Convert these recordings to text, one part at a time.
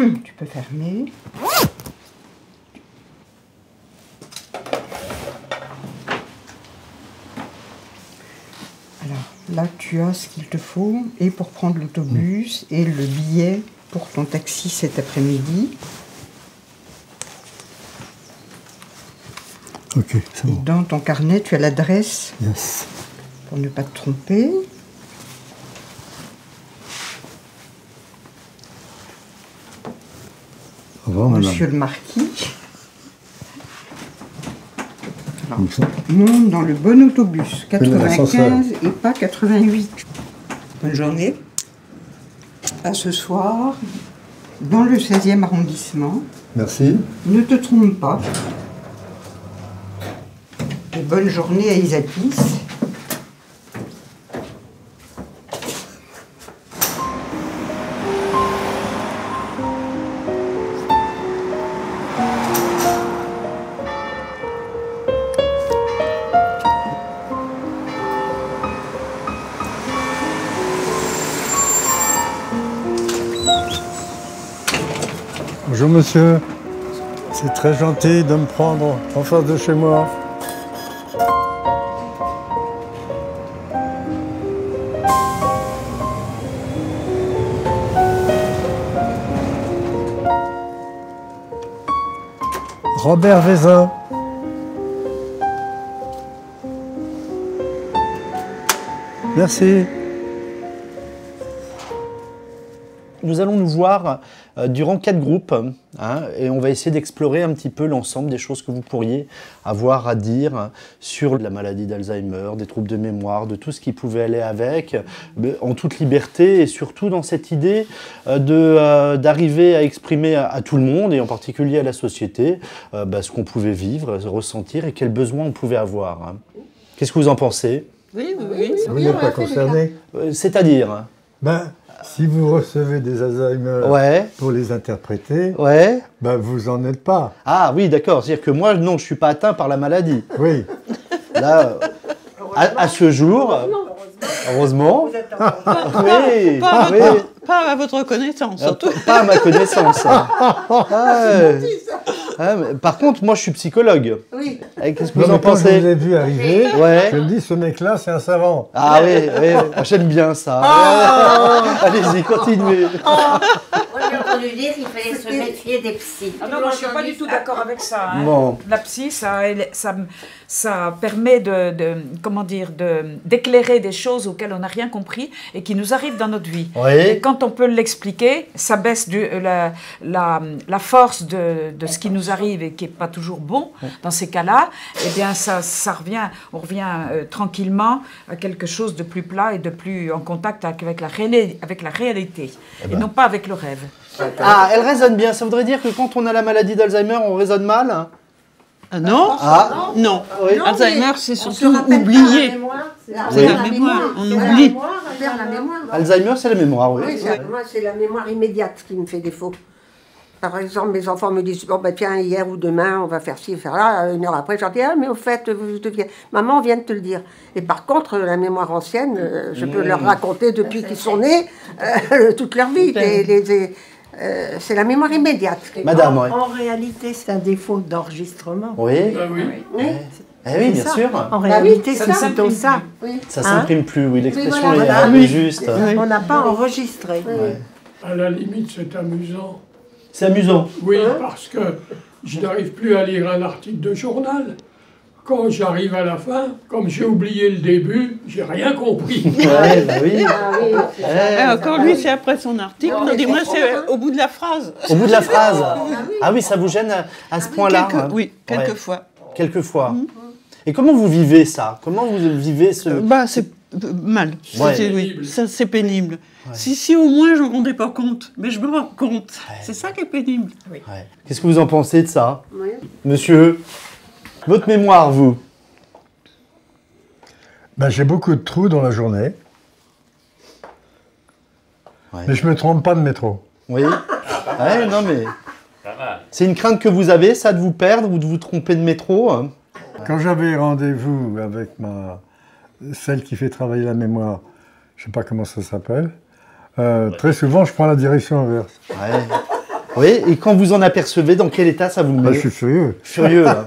Tu peux fermer. Alors, là, tu as ce qu'il te faut, et pour prendre l'autobus, et le billet pour ton taxi cet après-midi. Ok, c'est bon. Dans ton carnet, tu as l'adresse, Yes. pour ne pas te tromper. Au revoir, madame. Monsieur le marquis. Comme ça. Monte dans le bon autobus, l'ascenseur. 95 et pas 88. Bonne journée. À ce soir, dans le 16e arrondissement. Merci. Ne te trompe pas. Et bonne journée à Isapis. Bonjour monsieur. C'est très gentil de me prendre en face de chez moi. Robert Vézin. Merci. Nous allons nous voir durant 4 groupes hein, et on va essayer d'explorer un petit peu l'ensemble des choses que vous pourriez avoir à dire sur la maladie d'Alzheimer, des troubles de mémoire, de tout ce qui pouvait aller avec, en toute liberté et surtout dans cette idée d'arriver à exprimer à tout le monde et en particulier à la société ce qu'on pouvait vivre, ressentir et quels besoins on pouvait avoir. Hein. Qu'est-ce que vous en pensez? Oui, oui, oui. Vous n'êtes pas concerné? C'est-à-dire si vous recevez des Alzheimer ouais. pour les interpréter, ouais. Vous n'en êtes pas. Ah oui, d'accord. C'est-à-dire que moi, non, je ne suis pas atteint par la maladie. Oui. Là, à ce jour, heureusement. Oui, Pas à votre connaissance, surtout. Pas à ma connaissance. Par contre, moi, je suis psychologue. Oui. Qu'est-ce que vous en Quand je pensez? vous ai vu arriver, Ouais. je me dis, ce mec-là, c'est un savant. Ah oui, j'aime bien ça. Allez-y, continuez. Moi, j'ai entendu dire qu'il fallait se méfier des psys. Ah non, moi je suis pas du tout d'accord avec ça. Hein. Bon. La psy, ça permet d'éclairer des choses auxquelles on n'a rien compris et qui nous arrivent dans notre vie. Oui. Et quand on peut l'expliquer, ça baisse la force de ce qui nous arrive et qui n'est pas toujours bon. Dans ces cas-là, eh bien, on revient tranquillement à quelque chose de plus plat et de plus en contact avec la réalité et non pas avec le rêve. Ah, elle résonne bien. Ça voudrait dire que quand on a la maladie d'Alzheimer, on résonne mal? Non. Ah. Non. Oui. Alzheimer, c'est On se surtout rappelle pas oublier. la mémoire. C'est la mémoire, on oublie. On perd la mémoire. Alzheimer, c'est la mémoire, oui. Oui, moi, c'est la mémoire immédiate qui me fait défaut. Par exemple, mes enfants me disent, bon, tiens, hier ou demain, on va faire ci, faire là. Une heure après, je leur dis, ah, mais au fait, maman vient de te le dire. Et par contre, la mémoire ancienne, je peux leur raconter depuis qu'ils sont nés, toute leur vie. C'est la mémoire immédiate. Madame, oui. En réalité, c'est un défaut d'enregistrement. Oui. Oui. Eh oui, bien ça. sûr. En réalité, ça c'est ne plutôt s'imprime ça. Oui. Ça s'imprime plus, oui. L'expression Oui, voilà, est voilà. juste. On n'a pas enregistré. À la limite, c'est amusant. C'est amusant. Oui, parce que je n'arrive plus à lire un article de journal. Quand j'arrive à la fin, comme j'ai oublié le début, j'ai rien compris. Ouais, bah oui. Encore lui, c'est après son article. Tandis moi, c'est au bout de la phrase. Au bout de la phrase. Ah oui, ça vous gêne à ce point-là? Oui, Ouais. quelquefois. Quelquefois. Et comment vous vivez ça? Comment vous vivez ce... C'est mal. Ouais. Oui, ça, c'est pénible. Ouais. Si au moins je ne me rendais pas compte, mais je me rends compte. Ouais. C'est ça qui est pénible. Oui. Ouais. Qu'est-ce que vous en pensez de ça? Oui. Monsieur, votre mémoire, vous? J'ai beaucoup de trous dans la journée. Ouais. Mais je me trompe pas de métro. Oui. Ouais, non mais... C'est une crainte que vous avez, ça, de vous perdre ou de vous tromper de métro? Quand j'avais rendez-vous avec celle qui fait travailler la mémoire, je ne sais pas comment ça s'appelle, très souvent je prends la direction inverse. Ouais. Oui, et quand vous en apercevez, dans quel état ça vous Ah, met? je suis furieux. Furieux. Hein.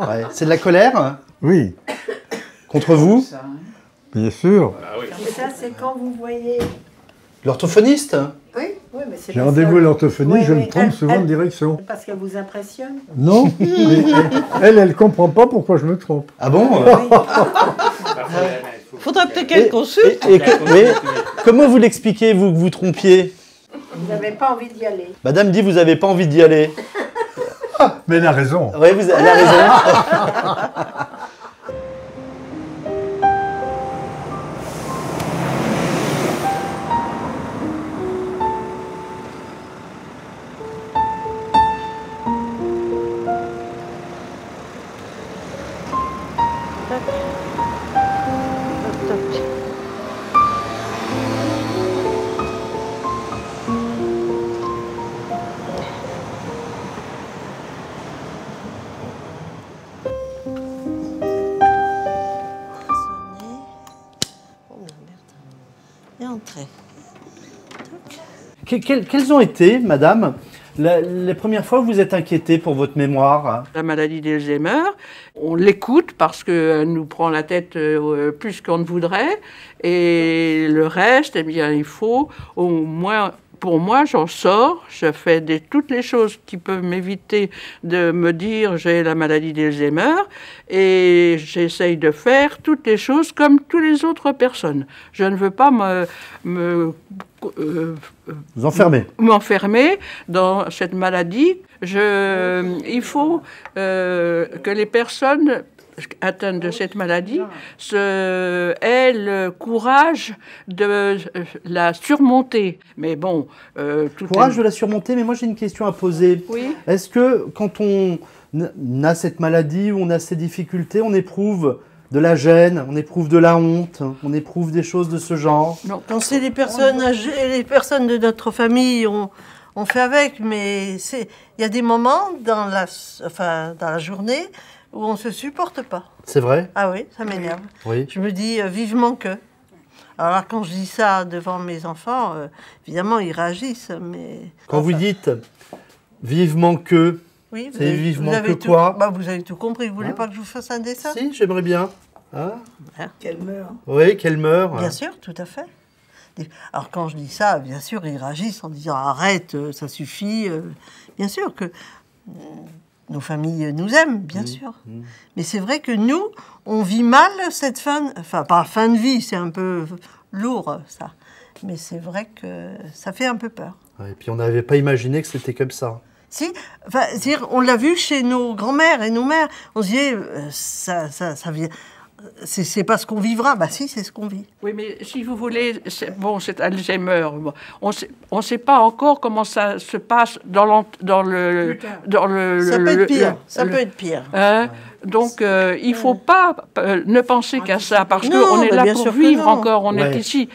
Ouais. C'est de la colère Oui, contre vous? bien sûr. Et ça, c'est quand vous voyez. L'orthophoniste? Oui, mais c'est J'ai pas rendez-vous ça. à l'orthophonie, Oui, je oui, me trompe souvent de elle- direction. Parce qu'elle vous impressionne. Non, mais elle comprend pas pourquoi je me trompe. Ah bon? Faudrait peut-être qu'elle consulte. Oui. Comment vous l'expliquez, vous, que vous trompiez? Vous n'avez pas envie d'y aller. Madame dit vous n'avez pas envie d'y aller. Mais elle a raison. Oui, elle a raison. Et entrez. Quelles ont été, madame, les premières fois où vous êtes inquiétée pour votre mémoire? La maladie d'Alzheimer, on l'écoute parce qu'elle nous prend la tête plus qu'on ne voudrait. Et le reste, eh bien, il faut au moins... Pour moi, j'en sors, je fais toutes les choses qui peuvent m'éviter de me dire j'ai la maladie d'Alzheimer et j'essaye de faire toutes les choses comme toutes les autres personnes. Je ne veux pas Vous enfermez? m'enfermer dans cette maladie. Il faut que les personnes atteintes de cette maladie aient le courage de la surmonter. Mais bon... Courage de la surmonter, mais moi j'ai une question à poser. Oui. Est-ce que quand on a cette maladie, ou on a ces difficultés, on éprouve de la gêne, on éprouve de la honte, on éprouve des choses de ce genre? Non. Quand c'est les personnes âgées, les personnes de notre famille, on fait avec, mais il y a des moments dans la journée où on ne se supporte pas. C'est vrai? Ah oui, ça m'énerve. Oui. Je me dis vivement que. Alors quand je dis ça devant mes enfants, évidemment ils réagissent, mais... Quand vous dites vivement que, Oui, c'est vivement que tout, quoi? vous avez tout compris, vous voulez pas que je vous fasse un dessin? Si, j'aimerais bien. Hein? Qu'elle meurt. Oui, qu'elle meurt. Bien sûr, tout à fait. Alors quand je dis ça, bien sûr, ils réagissent en disant arrête, ça suffit. Bien sûr que nos familles nous aiment, bien sûr. Mais c'est vrai que nous, on vit mal cette pas fin de vie, c'est un peu lourd ça. Mais c'est vrai que ça fait un peu peur. Et puis on n'avait pas imaginé que c'était comme ça. Si, c'est-à-dire, on l'a vu chez nos grands-mères et nos mères. On se disait, ça vient. C'est pas ce qu'on vivra. Bah si, c'est ce qu'on vit. Oui, mais si vous voulez, c'est Alzheimer. On ne sait pas encore comment ça se passe dans le... Ça peut être pire. Ça peut être pire. Donc, il ne faut pas ne penser qu'à ça, parce Non, qu'on est là bien pour sûr que vivre non. encore, on est ici.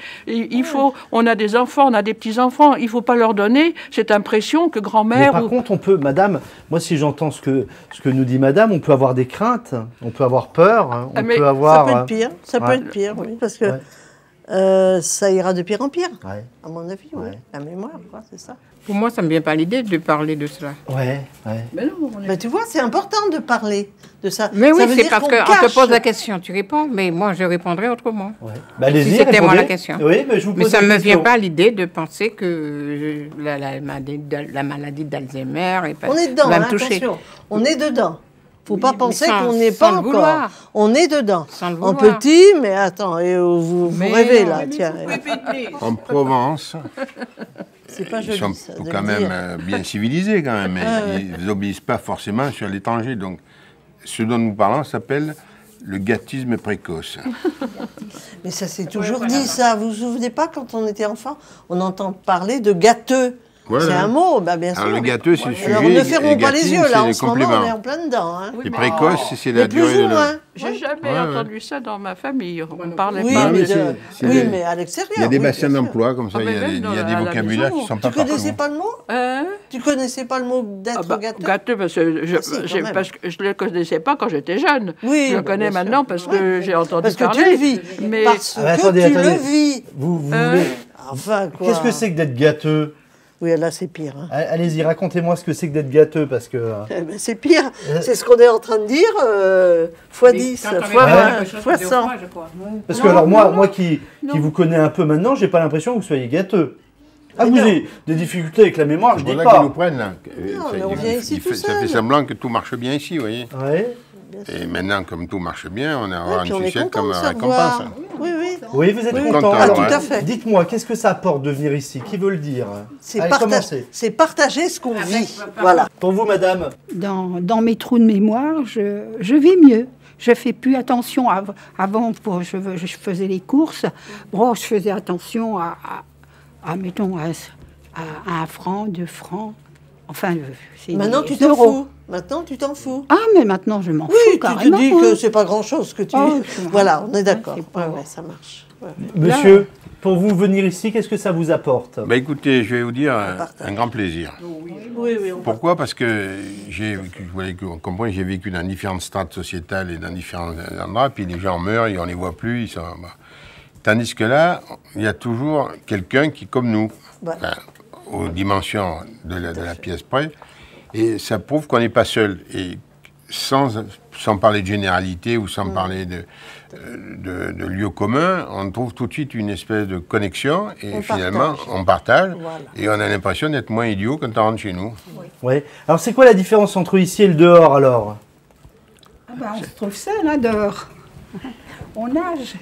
On a des enfants, on a des petits-enfants, il ne faut pas leur donner cette impression que Mais grand-mère... par contre, on peut, madame, moi si j'entends ce que nous dit madame, on peut avoir des craintes, on peut avoir peur, hein, on peut avoir... Ça peut être pire, ça peut être pire, oui, parce que ça ira de pire en pire, à mon avis, oui. La mémoire, quoi, c'est ça. Pour moi, ça ne me vient pas l'idée de parler de cela. Mais non, Mais tu vois, c'est important de parler de ça. Mais Ça oui, veut c'est dire parce qu'on qu'on te cache. pose la question, tu réponds, mais moi, je répondrais autrement. Bah, allez-y, si c'était moi répondez. la question. Oui, mais je vous Mais pose ça la ne me vient question. pas l'idée de penser que la maladie d'Alzheimer On est dedans, va me hein, toucher. attention. On est dedans. Faut pas mais penser sans- qu'on n'est sans pas le encore. vouloir. On est dedans. Sans le En vouloir. petit, mais attends, et vous Mais rêvez non, là, mais tiens. En Provence, C'est pas ils joli sont ça. de quand le même dire. bien civilisés quand même. Ils n'obéissent pas forcément sur l'étranger. Donc, ce dont nous parlons s'appelle le gâtisme précoce. Mais ça s'est toujours dit ça. Vous vous souvenez pas quand on était enfant, on entend parler de gâteux. Voilà. C'est un mot, bah bien sûr. Alors, le gâteux, c'est le sujet. Alors, ne et fermons pas les gâtine, yeux là. c'est En les ce moment, compléments. on est en plein dedans. Hein. Les précoces, c'est Mais la plus durée ou de moins. J'ai jamais entendu ça dans ma famille. On parlait Oui, pas... mais, c'est oui, des- mais à l'extérieur. Il y a des oui, bassins bien sûr. d'emploi comme ça, Ah, il y a mais des, même il y a dans des la vocabulaires maison. qui sont Tu pas partout. connaissais pas le mot Tu connaissais pas le mot d'être gâteux Gâteux, parce que je ne le connaissais pas quand j'étais jeune. Oui, je le bah, connais bien sûr. maintenant parce que j'ai entendu Parce que parler. tu le vis. Mais Parce Ah, mais que attendez, tu attendez. le vis. Vous voulez... Enfin, quoi. Qu'est-ce que c'est que d'être gâteux? Oui, là, c'est pire. Hein. Allez-y, racontez-moi ce que c'est que d'être gâteux, parce que... Eh ben, c'est pire. C'est ce qu'on est en train de dire, fois 10, fois 100. Parce que alors moi qui vous connais un peu maintenant, j'ai pas l'impression que vous soyez gâteux. Ah, vous avez des difficultés avec la mémoire, je dis pas. C'est pas. qu'ils nous prennent, là. Non, mais on vient ici tout seul. Ça fait semblant que tout marche bien ici, vous voyez. Ouais. Et maintenant, comme tout marche bien, on a avoir une sucette comme récompense. Oui, vous êtes content. Ah, Alors, tout à fait. Dites-moi, qu'est-ce que ça apporte de venir ici? Qui veut le dire? C'est partager ce qu'on vit. Voilà. Pour vous, madame? Dans mes trous de mémoire, je vis mieux. Je fais plus attention. Avant, je faisais les courses. Bon, je faisais attention mettons, à 1 franc, 2 francs. Enfin, c'est maintenant, tu t'en fous. Maintenant, tu t'en fous. Ah, mais maintenant, je m'en fous carrément. Oui, tu te dis que c'est pas grand-chose que tu... voilà, on est d'accord. Ouais, ça marche. Ouais. Monsieur, pour vous venir ici, qu'est-ce que ça vous apporte? Bah écoutez, je vais vous dire un grand plaisir. Oui, pourquoi? Parce que vous voulez qu'on comprenne, j'ai vécu dans différentes strates sociétales et dans différents endroits, puis les gens meurent et on les voit plus, ils sont... Tandis que là, il y a toujours quelqu'un qui, comme nous, aux dimensions de la pièce près, et ça prouve qu'on n'est pas seul. Et sans parler de généralité ou sans parler de lieux communs, on trouve tout de suite une espèce de connexion et finalement on partage et on a l'impression d'être moins idiot quand on rentre chez nous. Oui. Alors c'est quoi la différence entre ici et le dehors alors? On se trouve seul là dehors. On nage.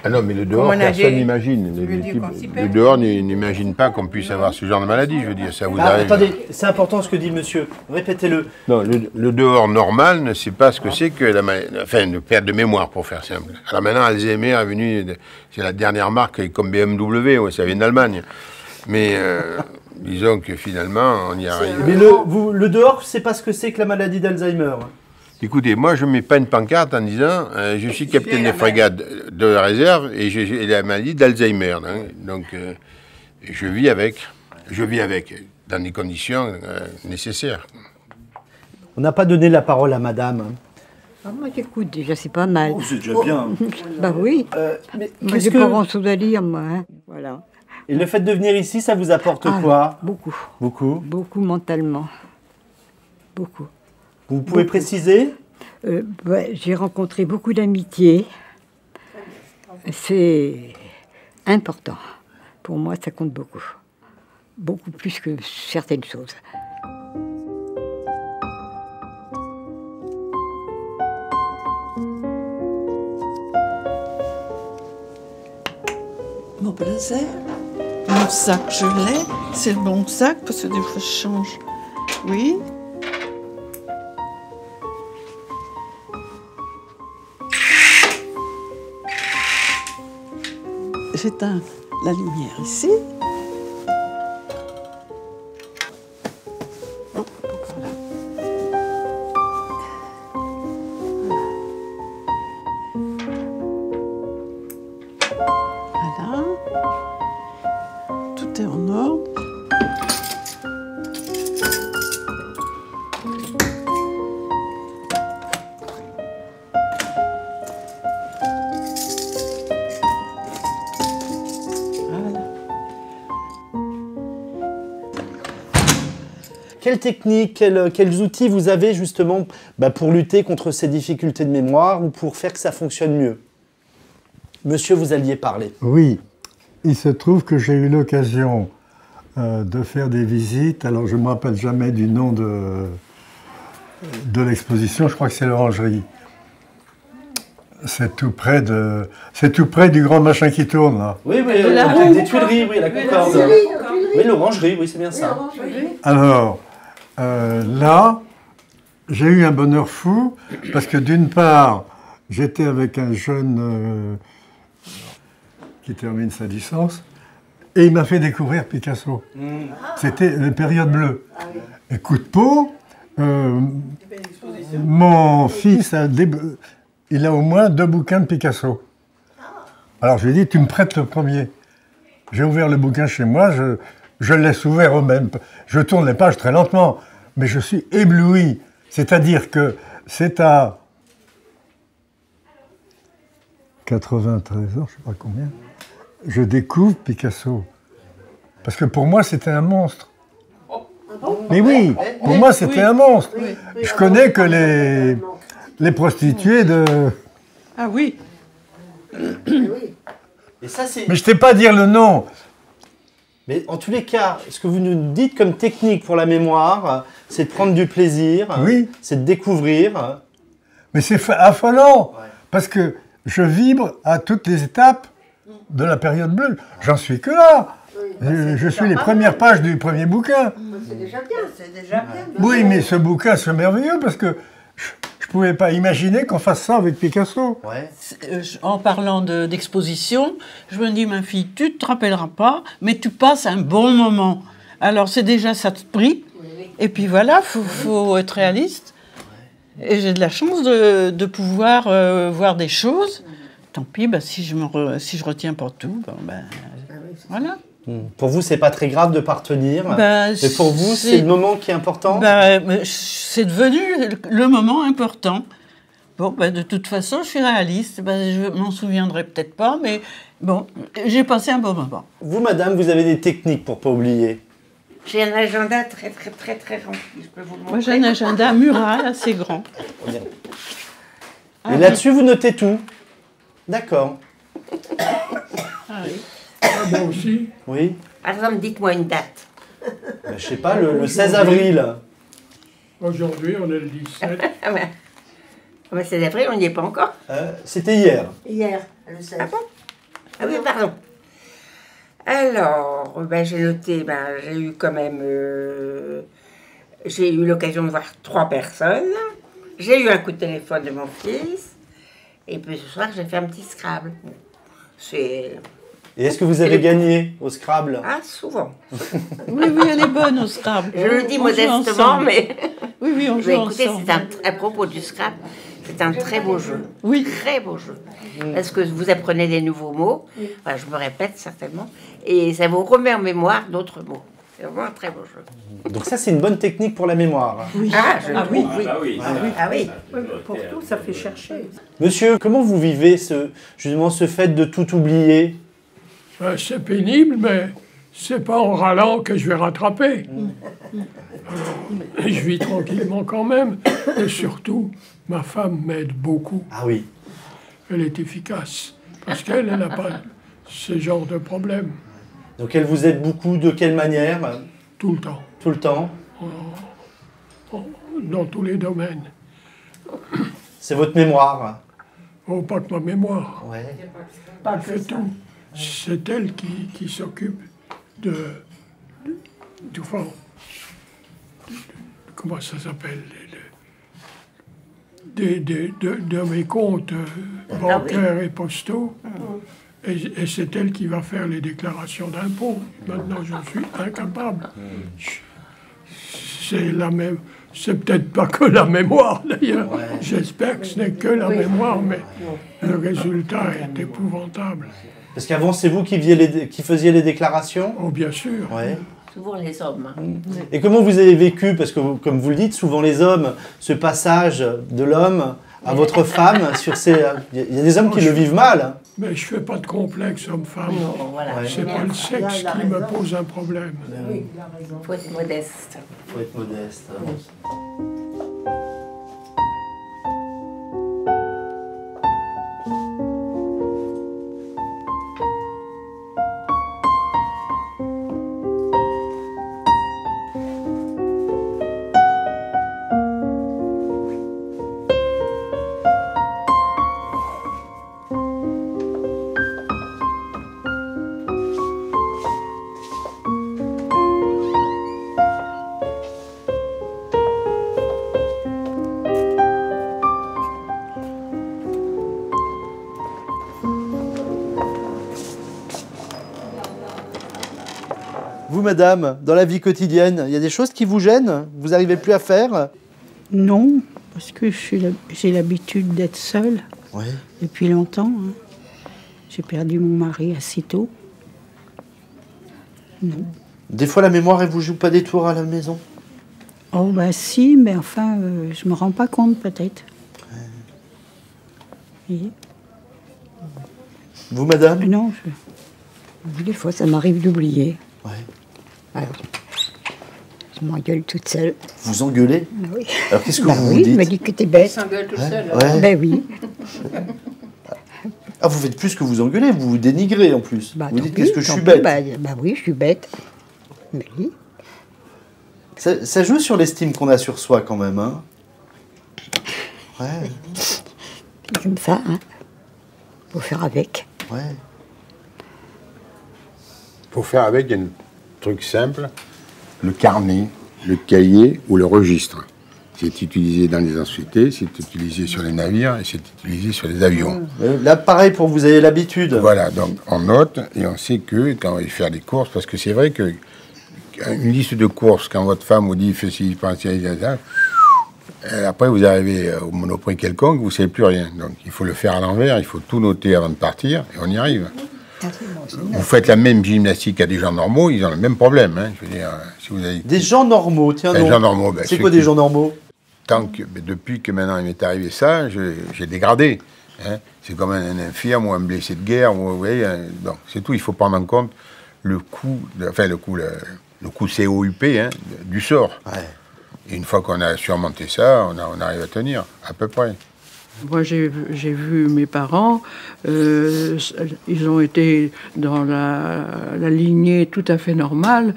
Ah non, mais le dehors, personne n'imagine. Le dehors n'imagine pas qu'on puisse avoir ce genre de maladie, je veux dire, ça vous arrive. Attendez, c'est important ce que dit monsieur, répétez-le. Non, le dehors normal ne sait pas ce que c'est que une perte de mémoire, pour faire simple. Alors maintenant, Alzheimer est venu, c'est la dernière marque, comme BMW, ça vient d'Allemagne. Mais disons que finalement, on y arrive. Mais le dehors, c'est pas ce que c'est que la maladie d'Alzheimer. Écoutez, moi, je ne mets pas une pancarte en disant je suis capitaine de frégate de réserve et j'ai la maladie d'Alzheimer. Hein, donc, je vis avec, dans des conditions nécessaires. On n'a pas donné la parole à madame. Ah, moi, j'écoute déjà, c'est pas mal. Oh, c'est déjà bien. Bah oui. Moi, j'ai pas grand-chose à dire, moi. Hein. Voilà. Et le fait de venir ici, ça vous apporte quoi? Beaucoup. Beaucoup? Beaucoup mentalement. Beaucoup. Vous pouvez préciser? J'ai rencontré beaucoup d'amitiés. C'est important. Pour moi, ça compte beaucoup. Beaucoup plus que certaines choses. Mon blazer, mon sac, je l'ai. C'est le bon sac parce que des fois je change. Oui. J'éteins la lumière ici. Oh, voilà. Voilà. Tout est en ordre. Quelles techniques, quels outils vous avez justement pour lutter contre ces difficultés de mémoire ou pour faire que ça fonctionne mieux? Monsieur, vous alliez parler. Oui, il se trouve que j'ai eu l'occasion de faire des visites. Alors, je ne me rappelle jamais du nom de l'exposition. Je crois que c'est l'Orangerie. C'est tout près du grand machin qui tourne, là. Oui, des Tuileries, oui, la Concorde. Oui, l'Orangerie, oui, c'est bien ça. Alors, là, j'ai eu un bonheur fou, parce que d'une part, j'étais avec un jeune qui termine sa licence, et il m'a fait découvrir Picasso. C'était une période bleue. Et coup de peau, mon fils, il a au moins 2 bouquins de Picasso. Alors je lui ai dit, tu me prêtes le premier. J'ai ouvert le bouquin chez moi, je le laisse ouvert au même. Je tourne les pages très lentement, mais je suis ébloui. C'est-à-dire que c'est à 93 ans, je ne sais pas combien, je découvre Picasso. Parce que pour moi, c'était un monstre. Mais oui, pour moi, c'était un monstre. Je connais que les prostituées de... Ah oui. Et ça, c'est... Mais je t'ai pas dire le nom. Mais en tous les cas, ce que vous nous dites comme technique pour la mémoire, c'est de prendre du plaisir, Oui. c'est de découvrir. Mais c'est affolant, parce que je vibre à toutes les étapes de la période bleue. J'en suis que là. Je suis les premières pages du premier bouquin. C'est déjà bien, c'est déjà bien. Oui, mais ce bouquin, c'est merveilleux, parce que je pouvais pas imaginer qu'on fasse ça avec Picasso. En parlant d'exposition, je me dis, ma fille, tu ne te rappelleras pas, mais tu passes un bon moment. Alors, c'est déjà ça de prix. Et puis voilà, faut être réaliste. Et j'ai de la chance de pouvoir voir des choses. Tant pis, si je retiens pas tout, voilà. Pour vous, c'est pas très grave de partenir. Mais pour vous, c'est le moment qui est important. C'est devenu le moment important. Bon, de toute façon, je suis réaliste. Je m'en souviendrai peut-être pas, mais bon, j'ai passé un bon moment. Vous, madame, vous avez des techniques pour pas oublier? J'ai un agenda très rempli. Je peux vous le montrer. Moi, j'ai un agenda mural assez grand. Et là-dessus, vous notez tout? D'accord. Ah oui. Moi aussi. Oui. Par exemple, dites-moi une date. Je sais pas, le 16 avril. Aujourd'hui, on est le 17. Le 16 avril, on n'y est pas encore. C'était hier. Hier, le 16. Ah bon? Ah oui, pardon. Alors, j'ai noté, j'ai eu quand même... j'ai eu l'occasion de voir 3 personnes. J'ai eu un coup de téléphone de mon fils. Et puis ce soir, j'ai fait un petit Scrabble. C'est... Et est-ce que vous avez gagné au Scrabble? Ah, souvent. Oui, elle est bonne au Scrabble. Je le dis modestement, mais... Oui, on joue écoutez, ensemble. à propos du Scrabble, c'est un très beau jeu. Oui. Très beau jeu. Parce que vous apprenez des nouveaux mots. Enfin, je me répète certainement. Et ça vous remet en mémoire d'autres mots. C'est vraiment un très beau jeu. Donc ça, c'est une bonne technique pour la mémoire. Oui. Ah oui. Pour tout, ça fait chercher. Monsieur, comment vous vivez justement ce fait de tout oublier? C'est pénible, mais c'est pas en râlant que je vais rattraper. Je vis tranquillement quand même. Et surtout, ma femme m'aide beaucoup. Ah oui. Elle est efficace. Parce qu'elle n'a pas ce genre de problème. Donc elle vous aide beaucoup, de quelle manière? Tout le temps. Tout le temps? Dans tous les domaines. C'est votre mémoire? Oh, pas que ma mémoire. Ouais. Elle fait tout. C'est elle qui s'occupe du fond. Comment ça s'appelle? De mes comptes bancaires et postaux. Et c'est elle qui va faire les déclarations d'impôts. Maintenant, j'en suis incapable. C'est la même. C'est peut-être pas que la mémoire, d'ailleurs. Ouais. J'espère que ce n'est que la mémoire, mais le résultat est épouvantable. Parce qu'avant, c'est vous qui faisiez les déclarations? Oh, bien sûr. Ouais. Souvent les hommes. Et comment vous avez vécu? Parce que, comme vous le dites, souvent les hommes, ce passage de l'homme à votre femme, sur ces... Il y a des hommes qui le vivent mal. Mais je ne fais pas de complexe homme-femme. Voilà. C'est pas le sexe qui me pose un problème. Oui, il faut être modeste. Il faut être modeste. Vous, madame, dans la vie quotidienne, il y a des choses qui vous gênent? Vous n'arrivez plus à faire? Non, parce que j'ai l'habitude d'être seule depuis longtemps. Hein. J'ai perdu mon mari assez tôt. Non. Des fois, la mémoire, elle vous joue pas des tours à la maison? Oh, bah si, mais enfin, je me rends pas compte, peut-être. Oui. Vous, madame? Non, Des fois, ça m'arrive d'oublier. Ouais. Alors, je m'engueule toute seule. Vous engueulez? Oui. Alors qu'est-ce que Bah vous oui, vous dites? il m'a dit que t'es bête. S'engueule tout seul. Ouais. Ben oui. Ah, vous faites plus que vous engueulez, vous vous dénigrez en plus. Bah, vous tant dites pis, qu'est-ce que je tant suis pis, bête. bah oui, je suis bête. Mais oui. Ça joue sur l'estime qu'on a sur soi quand même, hein. Ouais. C'est comme ça, hein. Faut faire avec. Ouais. Pour faire avec, il y a un truc simple, le carnet, le cahier ou le registre. C'est utilisé dans les sociétés, c'est utilisé sur les navires et c'est utilisé sur les avions. Là, pareil pour vous avez l'habitude. Voilà, donc on note et on sait que quand on va faire des courses, parce que c'est vrai que une liste de courses, quand votre femme vous dit fais ci, fais ça, après vous arrivez au Monoprix quelconque, vous ne savez plus rien. Donc il faut le faire à l'envers, il faut tout noter avant de partir et on y arrive. Vous faites la même gymnastique à des gens normaux, ils ont le même problème. Hein. Je veux dire, si vous avez... Des gens normaux, tiens Des donc. gens normaux. Ben, c'est quoi des gens normaux? Depuis que maintenant il m'est arrivé ça, j'ai dégradé. Hein. C'est comme un infirme ou un blessé de guerre. Vous voyez, donc c'est tout. Il faut prendre en compte le coût, le coût COUP hein, du sort. Ouais. Et une fois qu'on a surmonté ça, on arrive à tenir, à peu près. Moi, j'ai vu mes parents, ils ont été dans la lignée tout à fait normale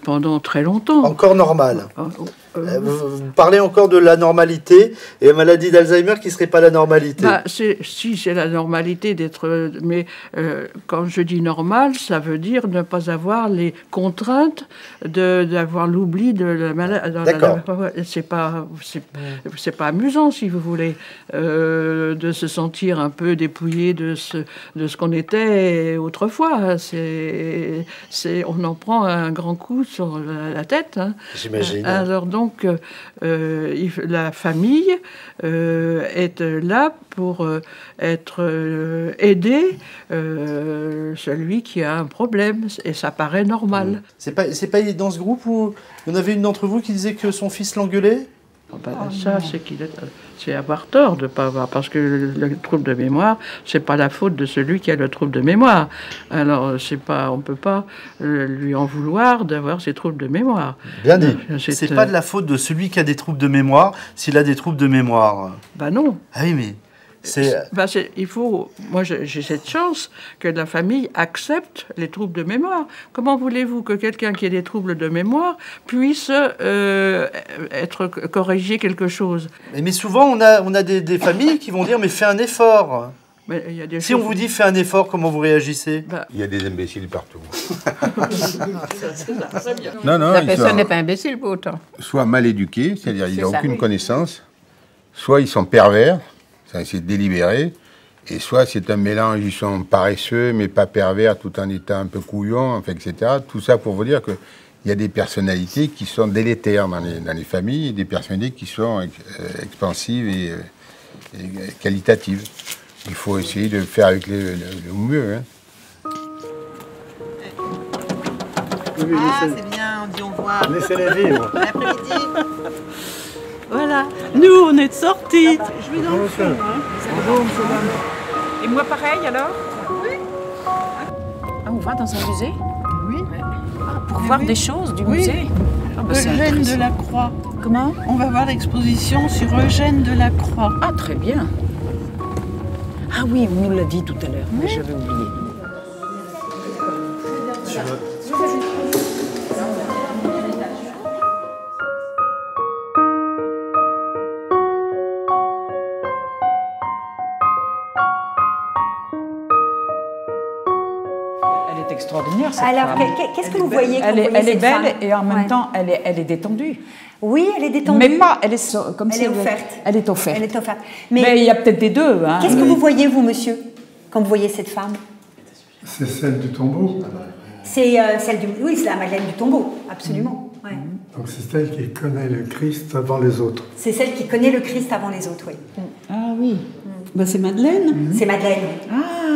pendant très longtemps. Encore normal. Vous parlez encore de la normalité et la maladie d'Alzheimer qui ne serait pas la normalité. Bah, si, c'est la normalité d'être... Mais quand je dis normal, ça veut dire ne pas avoir les contraintes d'avoir l'oubli de la maladie. D'accord. C'est pas amusant, si vous voulez, de se sentir un peu dépouillé de ce qu'on était autrefois. On en prend un grand coup sur la tête. Hein. J'imagine. Alors donc, la famille est là pour aider celui qui a un problème, et ça paraît normal. C'est pas dans ce groupe où il y en avait une d'entre vous qui disait que son fils l'engueulait? Ça, c'est avoir tort de ne pas avoir, parce que le trouble de mémoire, c'est pas la faute de celui qui a le trouble de mémoire. Alors, on peut pas lui en vouloir d'avoir ces troubles de mémoire. Bien dit. C'est pas de la faute de celui qui a des troubles de mémoire s'il a des troubles de mémoire. Bah non. Ah oui, mais moi, j'ai cette chance que la famille accepte les troubles de mémoire. Comment voulez-vous que quelqu'un qui ait des troubles de mémoire puisse être corrigé quelque chose? Mais souvent, on a des familles qui vont dire mais fais un effort. Mais il y a des on vous dit fais un effort, comment vous réagissez? Il y a des imbéciles partout. Très bien. Non, La personne n'est pas imbécile pour autant. Soit mal éduqué, c'est-à-dire il n'a ça. aucune connaissance, soit ils sont pervers, c'est délibéré, et soit c'est un mélange, ils sont paresseux, mais pas pervers, tout en étant un peu couillons, enfin, etc. Tout ça pour vous dire qu'il y a des personnalités qui sont délétères dans les familles, et des personnalités qui sont expansives et qualitatives. Il faut essayer de faire avec le mieux. Hein. Ah, c'est bien, on dit au revoir. Laissez-les vivre. Bon après-midi. Voilà, nous on est sortis. Je vais dans le fond. Hein. Et moi pareil alors? Oui. Ah, on va dans un musée? Oui. Ah, pour voir des choses du musée? Ah, bah, Eugène Delacroix. Comment? On va voir l'exposition sur Eugène Delacroix. Ah, très bien. Ah oui, on nous l'a dit tout à l'heure, mais j'avais oublié. Elle est extraordinaire, cette Alors, femme. qu'est-ce que vous voyez quand Elle vous est, voyez elle est cette belle femme? et en même Ouais. temps, elle est détendue. Oui, elle est détendue. Mais pas, elle est comme Elle si est offerte. Elle est offerte. Elle est offerte. Mais il y a peut-être des deux. Hein. Qu'est-ce que vous voyez, vous, monsieur, quand vous voyez cette femme? C'est celle du tombeau. C'est celle du... Oui, c'est la Madeleine du tombeau, absolument. Ouais. Donc c'est celle qui connaît le Christ avant les autres. C'est celle qui connaît le Christ avant les autres, oui. Ah oui. Ben, c'est Madeleine. C'est Madeleine.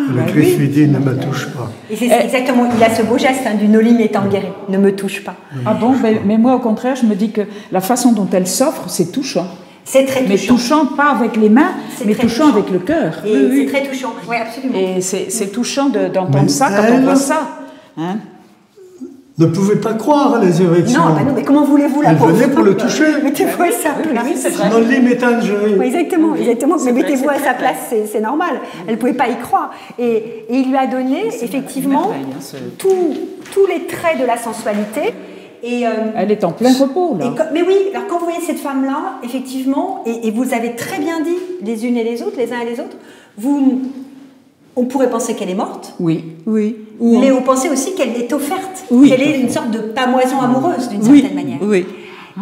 Le Christ lui dit ne me touche pas. Et c'est exactement, il a ce beau geste du Nolim étant guéri, ne me touche pas. Ah bon, mais moi au contraire, je me dis que la façon dont elle s'offre, c'est touchant. C'est très touchant. Mais touchant pas avec les mains, mais touchant avec le cœur. Et Oui, oui. c'est très touchant, oui, absolument. Et c'est touchant d'entendre ça quand on voit ça. Hein? ne pouvait pas croire les érections. Non, bah non, mais comment voulez-vous la Elle pauvre venait pour le toucher. Mettez-vous à sa place. Non, l'imitange. Oui, exactement, exactement. Mais mettez-vous à sa place, c'est normal. Elle ne pouvait pas y croire. Et il lui a donné, effectivement, tous les traits de la sensualité. Et, elle est en plein repos, là. Mais oui, alors quand vous voyez cette femme-là, effectivement, et vous avez très bien dit, les unes et les autres, les uns et les autres, on pourrait penser qu'elle est morte. Oui, oui. Mais on pensait aussi qu'elle est offerte, Oui. qu'elle est une sorte de pamoison amoureuse, d'une certaine manière. Oui.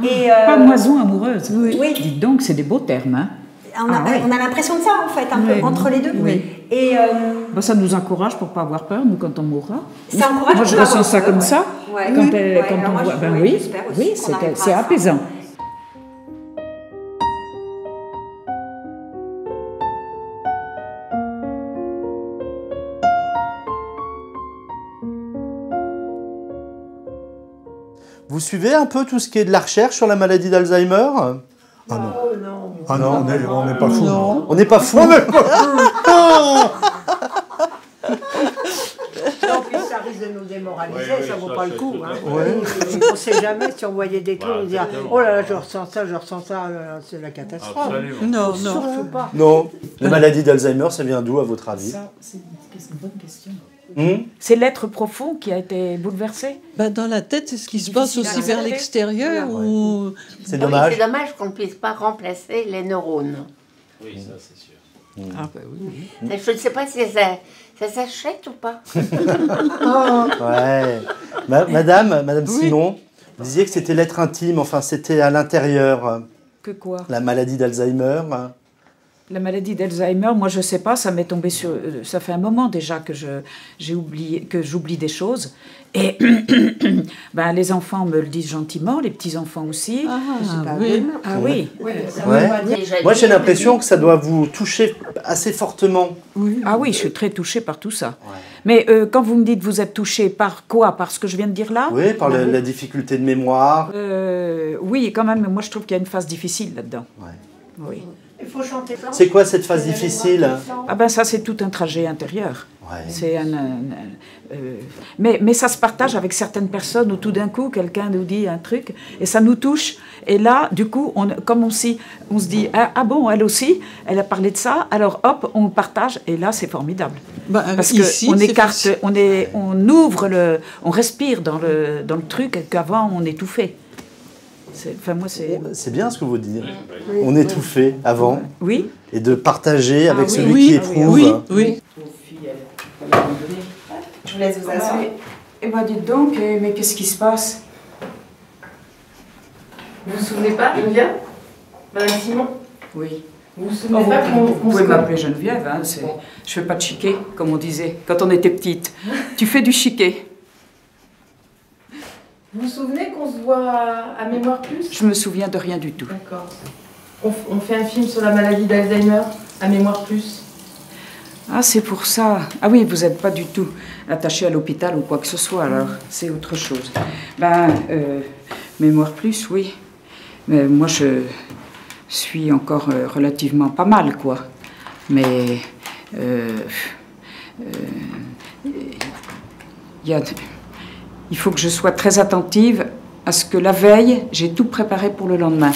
Et Pamoison amoureuse. Oui. Dites donc, c'est des beaux termes. Hein. On a l'impression de ça, en fait, un peu, entre les deux. Oui. Et ben, ça nous encourage pour ne pas avoir peur, nous, quand on mourra. Ça encourage. Moi, je ressens ça comme ça. Ouais. Quand, Ouais. quand Alors on moi, voit. Ben oui, oui, j'espère aussi oui, qu'on arrivera c'est à ça. apaisant. Vous suivez un peu tout ce qui est de la recherche sur la maladie d'Alzheimer? Ah non. Ah non, on n'est pas fous. On n'est pas fous. On n'est pas fous. Non, puis ça risque de nous démoraliser, ça vaut pas le coup. Hein. Ouais. On ne sait jamais si on voyait des trucs, on dirait oh là là, je ressens ça, c'est la catastrophe. Non, non. Surtout pas. Non. La maladie d'Alzheimer, ça vient d'où, à votre avis? Ça, c'est une bonne question. Hmm? C'est l'être profond qui a été bouleversé. Ben, dans la tête, c'est ce qui se passe aussi vers l'extérieur. Ou... C'est dommage. Oui, c'est dommage qu'on ne puisse pas remplacer les neurones. Oui, ça c'est sûr. Ah ben oui. Je ne sais pas si ça s'achète ou pas. Ouais. Madame Oui. Simon, vous disiez que c'était l'être intime, enfin c'était à l'intérieur. Que quoi? La maladie d'Alzheimer. La maladie d'Alzheimer, moi je sais pas, ça m'est tombé sur. Ça fait un moment déjà que j'oublie des choses. Et ben, les enfants me le disent gentiment, les petits-enfants aussi. Ah oui. Ah oui. Ouais. Moi j'ai l'impression que ça doit vous toucher assez fortement. Oui. Ah oui, je suis très touchée par tout ça. Ouais. Mais quand vous me dites vous êtes touchée par quoi? Par ce que je viens de dire là? Oui, par la difficulté de mémoire. Oui, quand même, moi je trouve qu'il y a une phase difficile là-dedans. Ouais. Oui. Il faut chanter. C'est quoi cette phase difficile? Ah ben ça c'est tout un trajet intérieur. Ouais. C'est mais ça se partage avec certaines personnes où tout d'un coup quelqu'un nous dit un truc et ça nous touche. Et là, du coup, comme on se dit ah bon, elle aussi, elle a parlé de ça, alors hop, on partage et là c'est formidable. Ben, parce ici, qu'on écarte, on ouvre on respire dans le truc qu'avant on étouffait. C'est bien ce que vous dites. Oui. On étouffait avant. Oui. Et de partager avec celui oui, qui éprouve. Oui, oui. Je vous laisse vous asseoir. Eh bien, dites donc, mais qu'est-ce qui se passe? Vous vous souvenez pas, Geneviève? Madame Simon? Oui. Vous vous souvenez pas qu'on Vous pouvez m'appeler Geneviève, hein, je fais pas de chiquet, comme on disait quand on était petite. Tu fais du chiquet. Vous vous souvenez qu'on se voit à Mémoire Plus? Je me souviens de rien du tout. D'accord. On fait un film sur la maladie d'Alzheimer à Mémoire Plus. Ah, c'est pour ça. Ah oui, vous n'êtes pas du tout attaché à l'hôpital ou quoi que ce soit, alors c'est autre chose. Mémoire Plus, oui. Mais moi, je suis encore relativement pas mal, quoi. Mais il faut que je sois très attentive à ce que la veille, j'ai tout préparé pour le lendemain.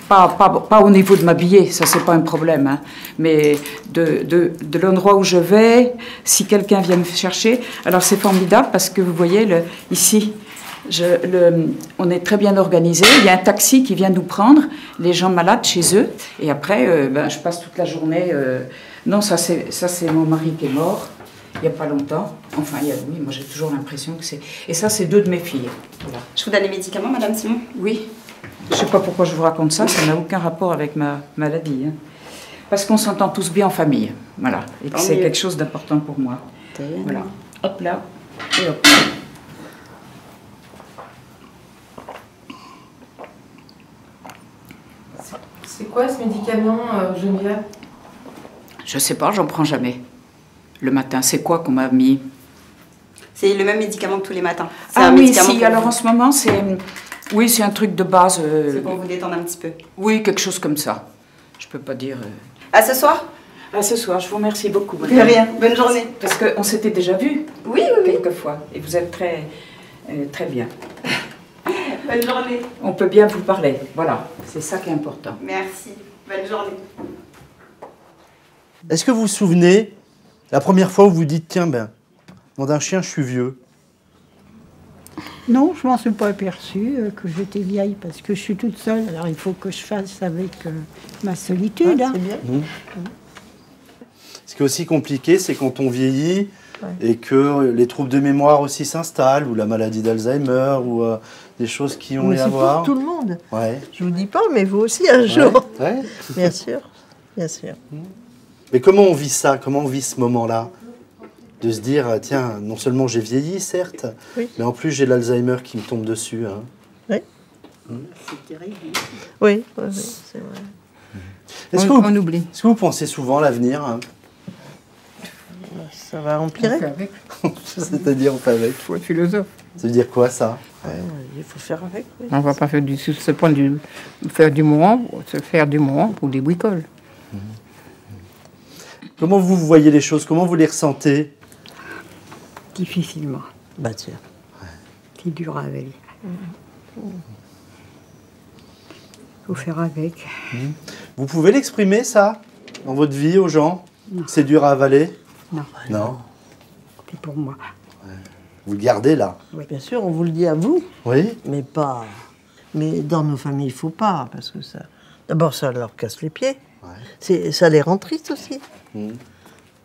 Pas au niveau de m'habiller, ça c'est pas un problème, hein, mais de l'endroit où je vais, si quelqu'un vient me chercher. Alors c'est formidable parce que vous voyez, ici, on est très bien organisé. Il y a un taxi qui vient nous prendre, les gens malades chez eux, et après, je passe toute la journée. Non, ça c'est mon mari qui est mort. Il n'y a pas longtemps. Enfin, oui, moi j'ai toujours l'impression que c'est... Et ça, c'est 2 de mes filles. Voilà. Je vous donne les médicaments, Madame Simon? Oui. Je ne sais pas pourquoi je vous raconte ça, ça n'a aucun rapport avec ma maladie. Hein. Parce qu'on s'entend tous bien en famille. Voilà. Et que c'est quelque chose d'important pour moi. Voilà. Hop là. Et hop là. C'est quoi ce médicament, Geneviève? Je sais pas, j'en prends jamais. Le matin, c'est quoi qu'on m'a mis? C'est le même médicament que tous les matins. Ah oui, si, alors en ce moment, c'est... Oui, c'est un truc de base. C'est pour vous détendre un petit peu. Oui, quelque chose comme ça. Je peux pas dire... À ce soir? À ce soir, je vous remercie beaucoup. De rien, bonne journée. Parce qu'on s'était déjà vus. Oui. Quelquefois. Et vous êtes très Très bien. Bonne journée. On peut bien vous parler. Voilà, c'est ça qui est important. Merci. Bonne journée. Est-ce que vous vous souvenez, la première fois où vous dites, tiens, ben, dans un chien, je suis vieux? Non, je m'en suis pas aperçue que j'étais vieille parce que je suis toute seule. Alors il faut que je fasse avec ma solitude. C'est bien. Ce qui est aussi compliqué, c'est quand on vieillit et que les troubles de mémoire aussi s'installent, ou la maladie d'Alzheimer, ou des choses qui ont Mais à c'est voir. pour tout le monde. Ouais. Je vous dis pas, mais vous aussi un jour. Ouais. Bien sûr, bien sûr. Mais comment on vit ça? Comment on vit ce moment-là? De se dire, tiens, non seulement j'ai vieilli, certes, mais en plus j'ai l'Alzheimer qui me tombe dessus. Hein. Oui. C'est terrible. Oui, c'est vrai. On oublie. Est-ce que vous pensez souvent à l'avenir? Hein? Ça va empirer. C'est-à-dire, on fait avec. Il faut être philosophe. Ça veut dire quoi, ça? Il faut faire avec. Oui. On ne va pas faire faire du moment pour des bricoles. Comment vous voyez les choses? Comment vous les ressentez? Difficilement. Bah tiens. C'est dur avec. Faut faire avec. Vous pouvez l'exprimer, ça, dans votre vie, aux gens? C'est dur à avaler? Non. Non. C'est pour moi. Vous le gardez, là? Oui. Bien sûr, on vous le dit à vous. Oui. Mais pas. Mais dans nos familles, il faut pas, parce que ça. D'abord, ça leur casse les pieds. Ça les rend tristes aussi.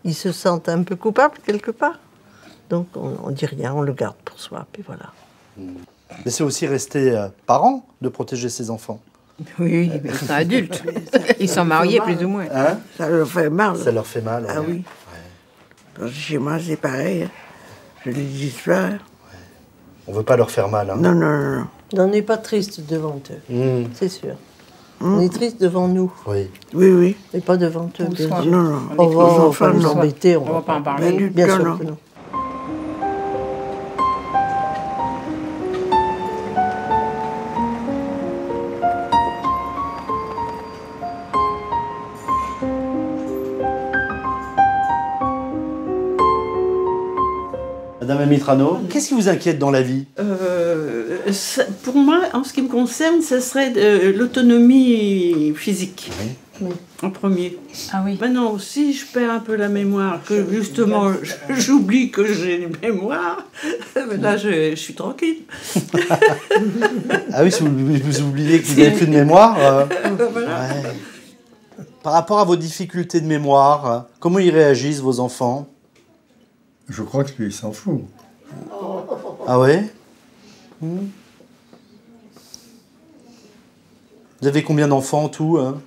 Ils se sentent un peu coupables quelque part. Donc on dit rien, on le garde pour soi, puis voilà. Mais c'est aussi rester parent de protéger ses enfants. Oui, mais ils sont adultes. Ils sont mariés plus ou moins. Hein? Ça leur fait mal. Ça leur fait mal. Ah ouais. oui. Parce que chez moi, c'est pareil. Je les dis pas. On veut pas leur faire mal. Hein? Non, non, non, non. On n'est pas triste devant eux, c'est sûr. On est triste devant nous. Oui. Oui, oui. Mais pas devant eux, bien sûr. Non, non. On va pas nous embêter. On va pas en parler. Bien sûr que non. Madame Mitrano, qu'est-ce qui vous inquiète dans la vie? Pour moi, en ce qui me concerne, ce serait l'autonomie physique. En premier. Ah oui. Maintenant, si je perds un peu la mémoire, que justement j'oublie que j'ai une mémoire, là je suis tranquille. Ah oui, si vous oubliez que vous n'avez plus de mémoire. Ouais. Par rapport à vos difficultés de mémoire, comment ils réagissent, vos enfants? Je crois qu'il s'en fout. Ah ouais? Vous avez combien d'enfants en tout? Hein?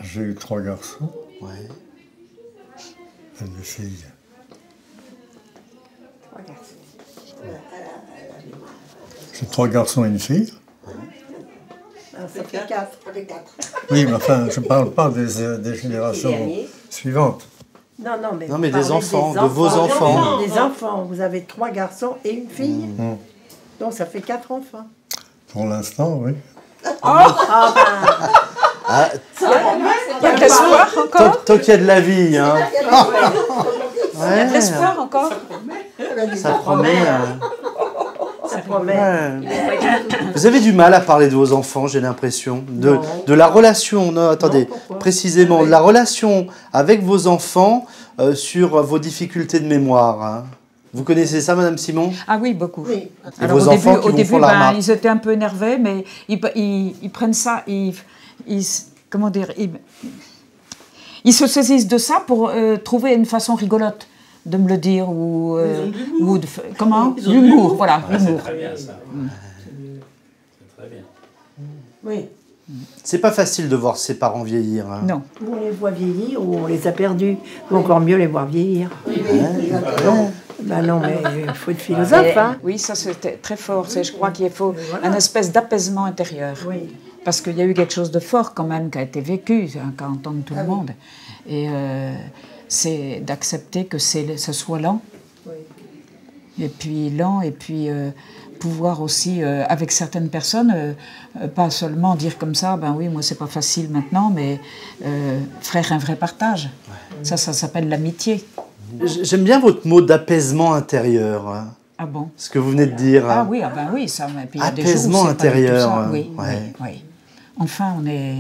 J'ai eu 3 garçons. Ouais. Et 2 filles. J'ai 3 garçons et une fille. Ça fait 4. Oui, mais enfin, je ne parle pas des générations suivantes. Non, mais, Non, mais vous des parlez enfants, des de vos enfants. Non, des enfants. Vous avez 3 garçons et une fille. Donc ça fait 4 enfants. Pour l'instant, oui. Ah, Il y a de l'espoir encore. tant qu'il y a de la vie, hein. Il y a de l'espoir encore. Ça promet. Ça promet. Vous avez du mal à parler de vos enfants, j'ai l'impression. De la relation, non, attendez, précisément, de la relation avec vos enfants sur vos difficultés de mémoire. Hein. Vous connaissez ça, Madame Simon? Ah oui, beaucoup. Et Alors, vos enfants qui vous font la remarque? ils étaient un peu énervés, mais ils prennent ça, comment dire, ils se saisissent de ça pour trouver une façon rigolote de me le dire ou comment l'humour, voilà, l'humour. C'est très bien ça. C'est très bien. Oui. C'est pas facile de voir ses parents vieillir. Hein. Non. Ou on les voit vieillir ou on les a perdus. Ou encore mieux les voir vieillir. Non, mais il faut être philosophe. Hein. Oui, ça c'était très fort. Je crois qu'il faut un espèce d'apaisement intérieur. Oui. Parce qu'il y a eu quelque chose de fort quand même qui a été vécu, qu'à entendre tout le monde. Et c'est d'accepter que ce soit lent. Oui. Et puis lent, et puis pouvoir aussi, avec certaines personnes, pas seulement dire comme ça, ben oui, moi c'est pas facile maintenant, mais faire un vrai partage. Ouais. Ça s'appelle l'amitié. J'aime bien votre mot d'apaisement intérieur. Hein. Ah bon? Ce que vous venez de dire. Ah oui, ah ben oui, ça. Puis il y a apaisement des jours où intérieur. pas du tout ça. Oui, oui, oui. Enfin, on est.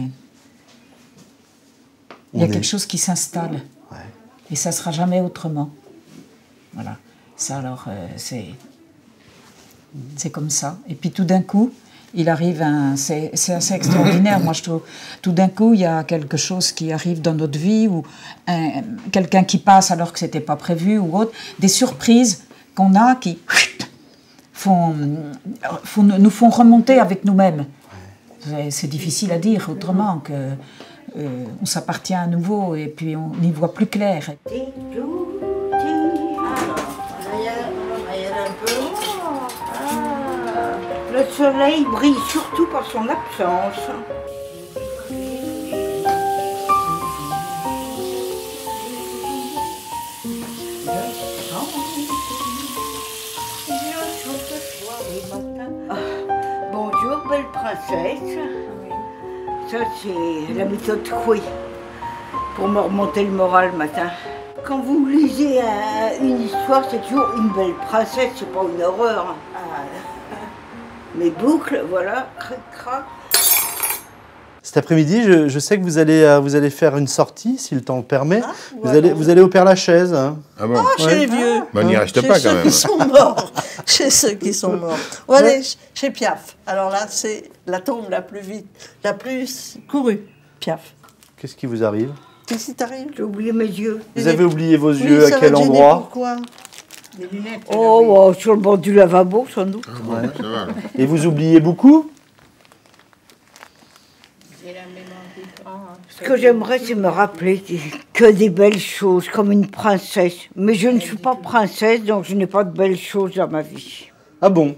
Il y a quelque chose qui s'installe. Ouais. Et ça ne sera jamais autrement. Voilà. Ça, alors, c'est comme ça. Et puis tout d'un coup, il arrive c'est assez extraordinaire, moi je trouve. Tout d'un coup, il y a quelque chose qui arrive dans notre vie, ou quelqu'un qui passe alors que ce n'était pas prévu, ou autre. Des surprises qu'on a qui nous font remonter avec nous-mêmes. C'est difficile à dire autrement que on s'appartient à nouveau et puis on y voit plus clair. Le soleil brille surtout par son absence. Bonjour, belle princesse. Ça, c'est la méthode Coué pour me remonter le moral le matin. Quand vous lisez une histoire, c'est toujours une belle princesse, c'est pas une horreur. Mes boucles, voilà, cric-crac. Cet après-midi, je sais que vous allez faire une sortie, si le temps le permet. Ah, voilà. vous allez au Père-Lachaise. Hein. Ah bon? Chez les vieux. Bah, on n'y reste pas quand même. Chez ceux qui sont morts. Chez ceux qui sont morts. On va aller chez Piaf. Alors là, c'est la tombe la plus courue. Piaf. Qu'est-ce qui vous arrive? Qu'est-ce qui t'arrive? J'ai oublié mes yeux. Vous avez oublié vos yeux, à quel endroit? Pourquoi? Des lunettes. Oh, sur le bord du lavabo, sans doute. Ah bon, ça va. Et vous oubliez beaucoup? Ce que j'aimerais, c'est me rappeler que des belles choses, comme une princesse. Mais je ne suis pas princesse, donc je n'ai pas de belles choses dans ma vie. Ah bon?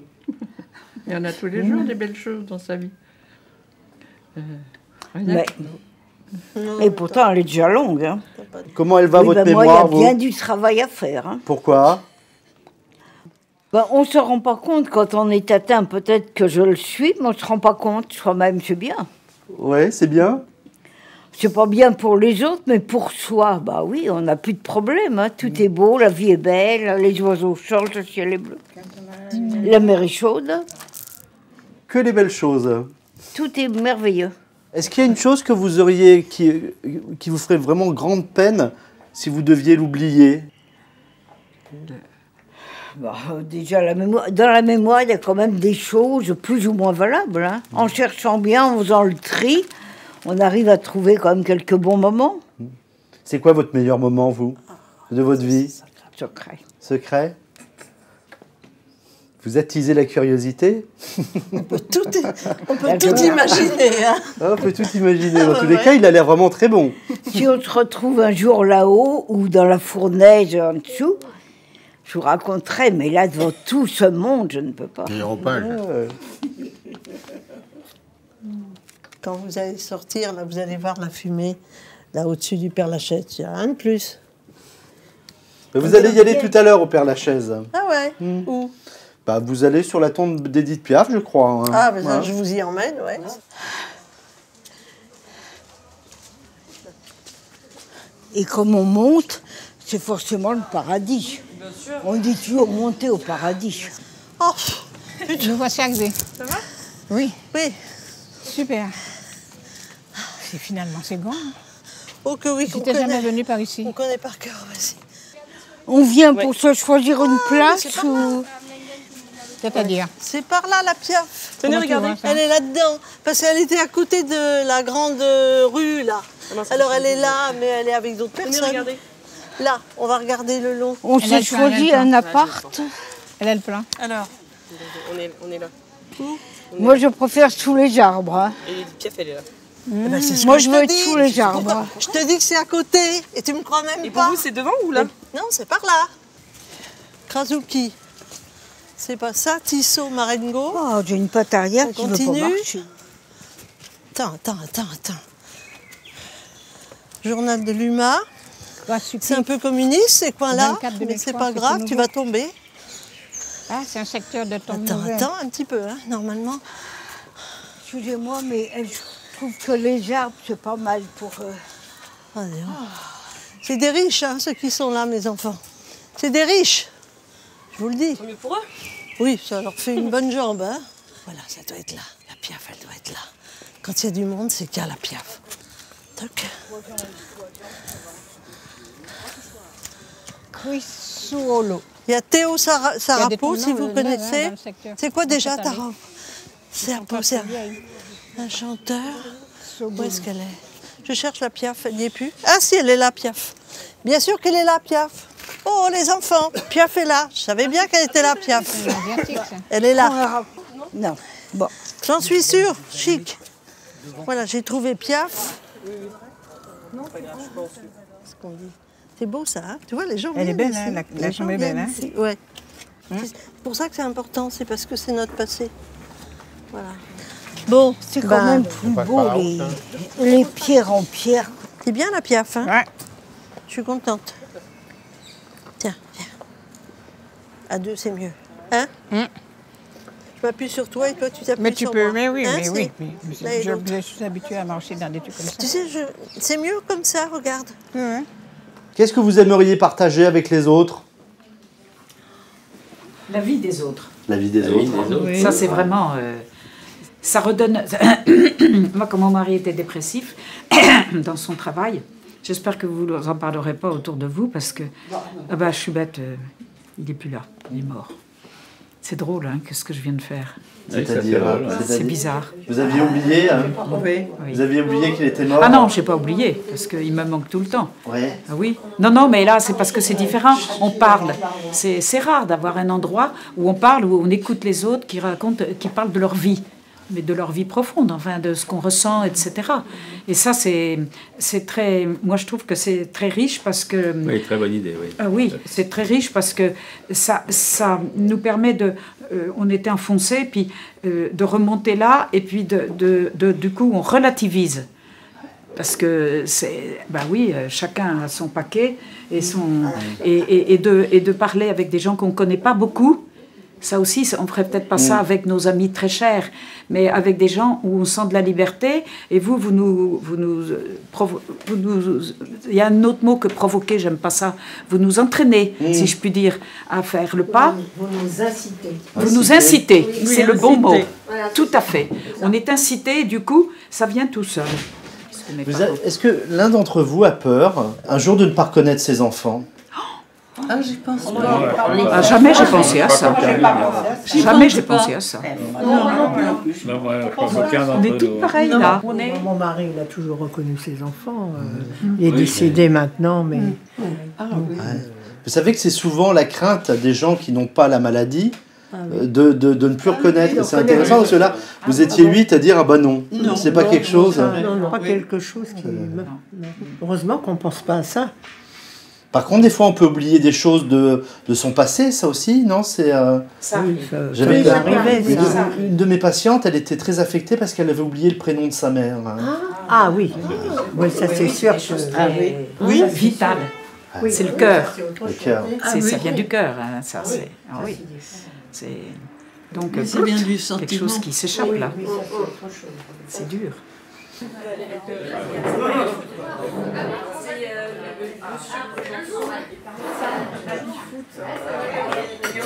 Il y en a tous les jours des belles choses dans sa vie. Et pourtant, elle est déjà longue. Hein. Comment elle va, votre mémoire? Moi, il y a bien du travail à faire. Hein. Pourquoi? On ne se rend pas compte quand on est atteint, peut-être que je le suis, mais on ne se rend pas compte. Soi-même, c'est bien. Ouais, c'est bien. C'est pas bien pour les autres, mais pour soi, bah oui, on n'a plus de problème. Hein. Tout est beau, la vie est belle, les oiseaux chantent, le ciel est bleu. La mer est chaude. Que les belles choses. Tout est merveilleux. Est-ce qu'il y a une chose que vous auriez, qui vous ferait vraiment grande peine si vous deviez l'oublier? Déjà, dans la mémoire, il y a quand même des choses plus ou moins valables. Hein. En cherchant bien, en faisant le tri, on arrive à trouver quand même quelques bons moments. C'est quoi votre meilleur moment, vous, de votre vie? Secret. Secret? Vous attisez la curiosité? On peut tout imaginer. Hein. On peut tout imaginer. Dans tous les cas, il a l'air vraiment très bon. Si on se retrouve un jour là-haut ou dans la fournaise en dessous, je vous raconterai, mais là, devant tout ce monde, je ne peux pas. Quand vous allez sortir, là, vous allez voir la fumée, là, au-dessus du Père-Lachaise. Il n'y a rien de plus. Vous allez y aller tout à l'heure au Père-Lachaise. Ah ouais? Où? Bah, vous allez sur la tombe d'Édith Piaf, je crois. Hein. Ah, mais ça, je vous y emmène, ouais. Et comme on monte, c'est forcément le paradis. Bien sûr. On dit toujours monter au paradis. Oh, nous voici arrivés. Ça va? Oui. Oui. Super. C'est bon. Oh que oui, j'étais jamais venue par ici. On connaît par cœur, vas-y. On vient pour se choisir une place ou... C'est-à-dire? C'est par là, la Piaf. Tenez, regardez. Elle est là-dedans. Parce qu'elle était à côté de la grande rue, là. Alors elle est là, mais elle est avec d'autres personnes. Tenez, regardez. Là, on va regarder le long. On s'est choisi un appart. Elle a le plein. Alors, on est là. Moi, je préfère sous les arbres. Hein. Et Piaf, elle est là. Ben, moi, je veux être sous les arbres. Je te dis que c'est à côté, et tu me crois même pas. Et pour vous, c'est devant ou là? Non, c'est par là. Krasuki. C'est pas ça, Tissot, Marengo. Oh, j'ai une patte arrière qui continue. veut pas marcher. Attends. Journal de l'UMA. C'est un peu communiste, ces coins-là, mais c'est pas grave, tu vas tomber. Ah, c'est un secteur de tombe nouvelle. Attends un petit peu, hein, normalement. Excusez-moi, mais je trouve que les arbres, c'est pas mal pour... C'est des riches, hein, ceux qui sont là, mes enfants. C'est des riches, je vous le dis. C'est mieux pour eux? Oui, ça leur fait une bonne jambe, hein. Voilà, ça doit être là. La Piaf, elle doit être là. Quand il y a du monde, c'est qu'il y a la Piaf. Toc. Crissuolo. Il y a Théo Sarapo, si vous connaissez. dans le secteur. C'est quoi déjà ta Cette année. robe? Serbo, un chanteur. Où est-ce qu'elle est? Je cherche la Piaf, elle n'y est plus. Ah si, elle est là, Piaf. Bien sûr qu'elle est là, Piaf. Oh, les enfants, Piaf est là. Je savais bien qu'elle était là, Piaf. Elle est là. Non, bon. J'en suis sûre, chic. Voilà, j'ai trouvé Piaf. C'est beau ça, hein? Tu vois, les gens Elle est viennent belle, hein, ici. la Les gens chambre est belle, viennent hein? ici, ouais. C'est pour ça que c'est important, c'est parce que c'est notre passé. Voilà. Bon, C'est quand même plus beau, les pierres en pierre. C'est bien la Piaf, hein? Ouais. Je suis contente. Tiens, viens. À deux, c'est mieux. Hein? Je m'appuie sur toi et toi, tu t'appuies Mais tu sur peux, moi. mais oui, Hein, mais c'est- oui. Là et l'autre. Je suis habituée à marcher dans des trucs comme ça. Tu sais, c'est mieux comme ça, regarde. Qu'est-ce que vous aimeriez partager avec les autres? La vie des autres. La vie des autres. Oui. Ça, c'est vraiment... ça redonne... Moi, quand mon mari était dépressif dans son travail, j'espère que vous n'en parlerez pas autour de vous, parce que... Ah bah, je suis bête, il n'est plus là, il est mort. C'est drôle, hein, qu'est-ce que je viens de faire. C'est-à-dire, C'est bizarre. Vous aviez oublié, hein? Oui. Vous aviez oublié qu'il était mort? Ah non, je n'ai pas oublié, parce qu'il me manque tout le temps. Ouais. Ah oui. Non, mais là, c'est parce que c'est différent. On parle. C'est rare d'avoir un endroit où on parle, où on écoute les autres qui racontent, qui parlent de leur vie, mais de leur vie profonde, enfin, de ce qu'on ressent, etc. Et ça, c'est très... Moi, je trouve que c'est très riche parce que... Oui, très bonne idée, oui. Ah oui, c'est très riche parce que ça nous permet de... on était enfoncés, puis de remonter là, et puis du coup, on relativise. Parce que c'est... Ben oui, chacun a son paquet, et de parler avec des gens qu'on ne connaît pas beaucoup. Ça aussi, on ne ferait peut-être pas ça avec nos amis très chers, mais avec des gens où on sent de la liberté. Et il y a un autre mot que provoquer, j'aime pas ça. Vous nous entraînez, si je puis dire, à faire le pas. Vous nous incitez. Vous nous incitez, Oui, c'est le bon mot. inciter. Voilà, Tout à fait. On est incité, et du coup, ça vient tout seul. Est-ce que l'un d'entre vous a peur un jour de ne pas reconnaître ses enfants? Ah, j'y pense pas. Ah, jamais j'ai pensé à ça. Jamais j'ai pensé à ça. Non plus. Non, moi, je pense aucun d'entre On est nous. tous pareils Non, là. Mon mari, il a toujours reconnu ses enfants. Il est décédé maintenant, mais... Vous savez que c'est souvent la crainte des gens qui n'ont pas la maladie de ne plus reconnaître. C'est intéressant parce que là, vous étiez 8 à dire « Ah bah non, c'est pas quelque chose ». Non, pas quelque chose qui... Heureusement qu'on ne pense pas à ça. Par contre, des fois, on peut oublier des choses de son passé, ça aussi, non? C'est. Ça arrive. J'avais ça arrivait, ça. une de mes patientes, elle était très affectée parce qu'elle avait oublié le prénom de sa mère. Ah oui, oui, ça c'est sûr. Oui, vital. C'est le cœur. Le cœur. Ça vient du cœur. Hein, ça, c'est. Ah oui. C'est. Donc, Mais c'est bien du quelque sentiment. chose qui s'échappe là. C'est dur.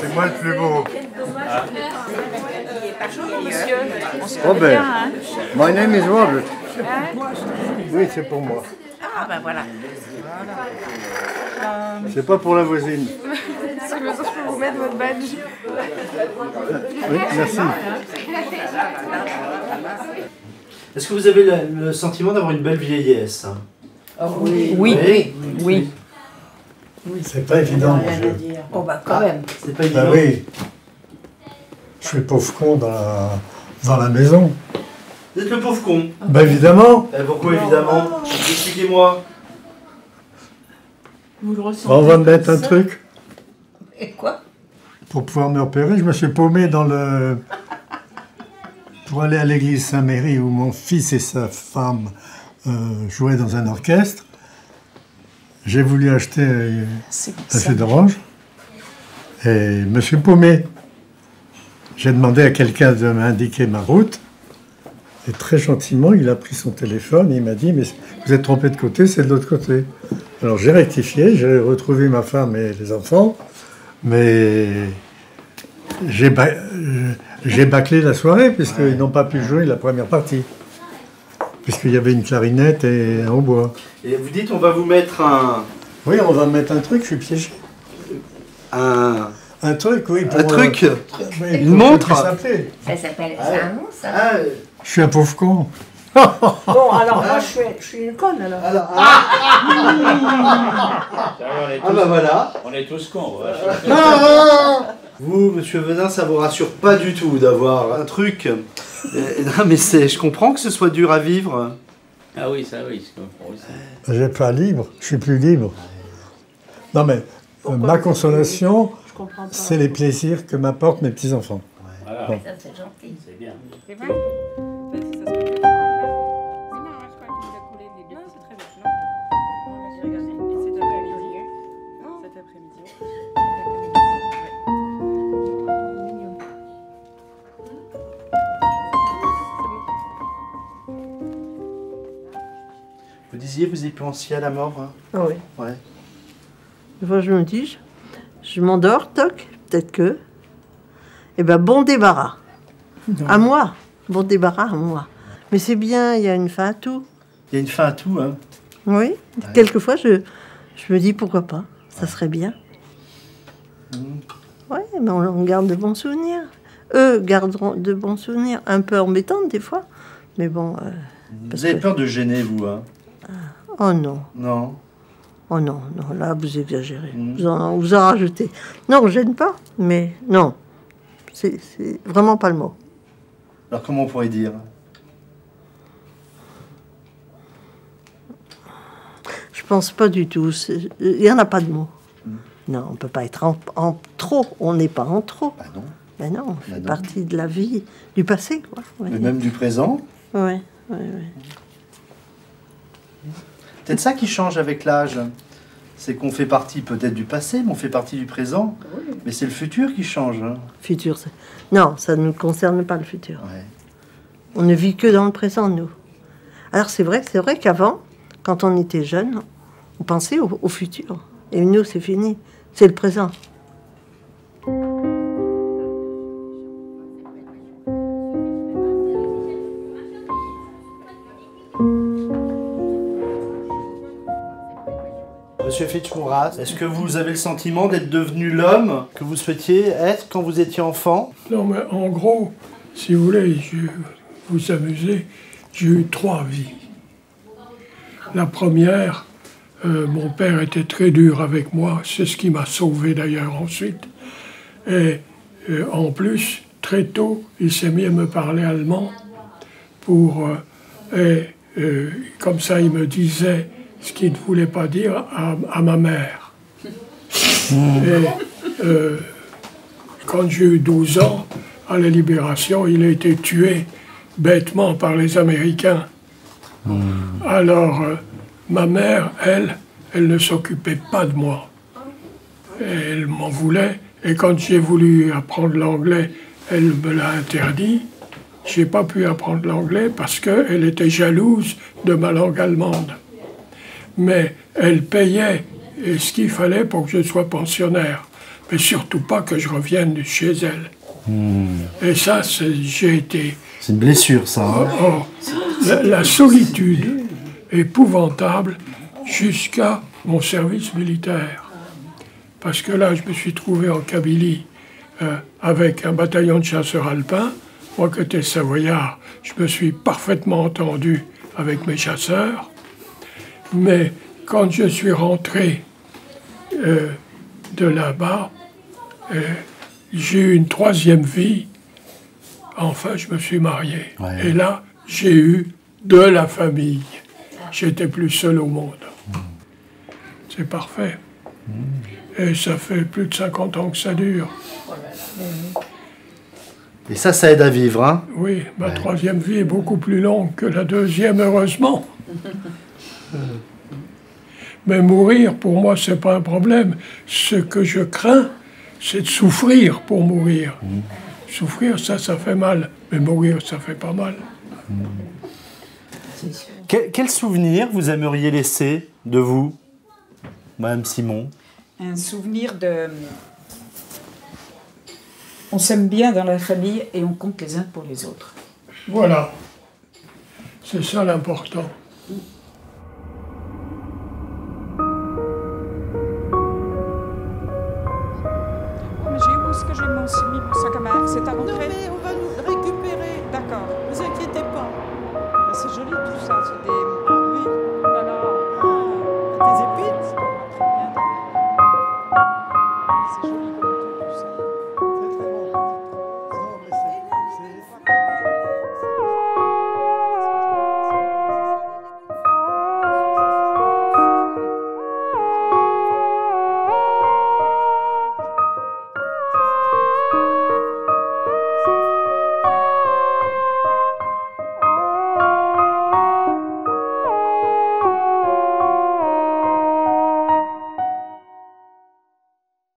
C'est moi le plus beau. Robert. My name is Robert. Oui, c'est pour moi. Ah ben voilà. C'est pas pour la voisine. Si je peux vous mettre votre badge. Oui, merci. Est-ce que vous avez le sentiment d'avoir une belle vieillesse? Oui. Oui. C'est pas évident, mon Dieu. Oh bah quand même. C'est pas évident. Bah oui. Je suis le pauvre con dans la maison. Vous êtes le pauvre con? Bah évidemment. Pourquoi évidemment? Expliquez-moi. Vous le ressentez. On va me mettre un truc. Et quoi? Pour pouvoir me repérer, je me suis paumé pour aller à l'église Saint-Méry où mon fils et sa femme jouaient dans un orchestre. J'ai voulu acheter un jus d'orange et je me suis paumé. j'ai demandé à quelqu'un de m'indiquer ma route. Et très gentiment, il a pris son téléphone et il m'a dit « Mais vous êtes trompé de côté, c'est de l'autre côté. » Alors j'ai rectifié, j'ai retrouvé ma femme et les enfants, mais j'ai bâclé la soirée puisqu'ils n'ont pas pu jouer la première partie. Puisqu'il y avait une clarinette et un hautbois. Et vous dites, on va vous mettre un... Oui, on va mettre un truc, je suis piégé. Un truc, oui. Un truc Une montre. Ça s'appelle... C'est un nom, ça. Je suis un pauvre con. Bon, alors moi, je suis une conne, alors. Bah voilà. On est tous cons. Vous, monsieur Venin, ça vous rassure pas du tout d'avoir un truc. Non, mais je comprends que ce soit dur à vivre. Ah oui, ça oui. J'ai pas libre, je suis plus libre. Non mais, ma consolation, c'est les plaisirs que m'apportent mes petits-enfants. Voilà. Bon. Ça, c'est gentil. C'est bien. C'est vrai? Vous disiez, vous y pensiez à la mort, hein? Ah oui. Ouais. Des fois, je me dis, je m'endors, toc, peut-être que. Eh ben, bon débarras. À moi. Bon débarras à moi. Mais c'est bien, il y a une fin à tout. Il y a une fin à tout, hein? Oui. Quelquefois, je me dis, pourquoi pas? Ça serait bien. Ouais, mais on garde de bons souvenirs. Eux garderont de bons souvenirs. Un peu embêtants, des fois. Mais bon... Vous avez peur de gêner, vous, hein? Oh non. Non. Oh non, non, là, vous exagérez. Vous en rajoutez. Non, je gêne pas, mais non. C'est vraiment pas le mot. Alors, comment on pourrait dire? Je pense pas du tout. Il n'y en a pas de mot. Non, on peut pas être en trop. On n'est pas en trop. Bah non. Ben non, on fait partie de la vie, du passé, quoi. Mais même du présent? Oui. Peut-être ça qui change avec l'âge. C'est qu'on fait partie peut-être du passé, mais on fait partie du présent. Mais c'est le futur qui change. Hein. Futur, non, ça ne nous concerne pas le futur. Ouais. On ne vit que dans le présent, nous. Alors c'est vrai qu'avant, quand on était jeune, on pensait au futur. Et nous, c'est fini. C'est le présent. Monsieur Fitch-Mouras, est-ce que vous avez le sentiment d'être devenu l'homme que vous souhaitiez être quand vous étiez enfant? Non, mais en gros, si vous voulez, vous amusez, j'ai eu 3 vies. La première, mon père était très dur avec moi, c'est ce qui m'a sauvé d'ailleurs ensuite. Et en plus, très tôt, il s'est mis à me parler allemand comme ça, il me disait ce qu'il ne voulait pas dire à ma mère. Et quand j'ai eu 12 ans, à la Libération, il a été tué bêtement par les Américains. Alors, ma mère, elle ne s'occupait pas de moi. Elle m'en voulait, et quand j'ai voulu apprendre l'anglais, elle me l'a interdit. J'ai pas pu apprendre l'anglais parce qu'elle était jalouse de ma langue allemande. Mais elle payait ce qu'il fallait pour que je sois pensionnaire. Mais surtout pas que je revienne chez elle. Et ça, j'ai été... C'est une blessure, ça. Hein? La solitude épouvantable jusqu'à mon service militaire. Parce que là, je me suis trouvé en Kabylie avec un bataillon de chasseurs alpins. Moi, qui étais savoyard, je me suis parfaitement entendu avec mes chasseurs. Mais quand je suis rentré de là-bas, j'ai eu une 3e vie. Enfin, je me suis marié. Ouais. Et là, j'ai eu de la famille. J'étais plus seul au monde. C'est parfait. Et ça fait plus de 50 ans que ça dure. Et ça aide à vivre, hein? Oui, ma 3e vie est beaucoup plus longue que la 2e, heureusement. Mais mourir, pour moi, c'est pas un problème. Ce que je crains, c'est de souffrir pour mourir. Souffrir, ça fait mal. Mais mourir, ça fait pas mal. Quel souvenir vous aimeriez laisser de vous, Madame Simon? Un souvenir de... On s'aime bien dans la famille et on compte les uns pour les autres. Voilà. C'est ça l'important. Où est-ce que j'ai mon sac à main? C'est à montrer? Non mais on va nous récupérer. D'accord. Ne vous inquiétez pas. C'est joli tout ça, c'est des... Ah oui. Non, non. Des épines. C'est joli.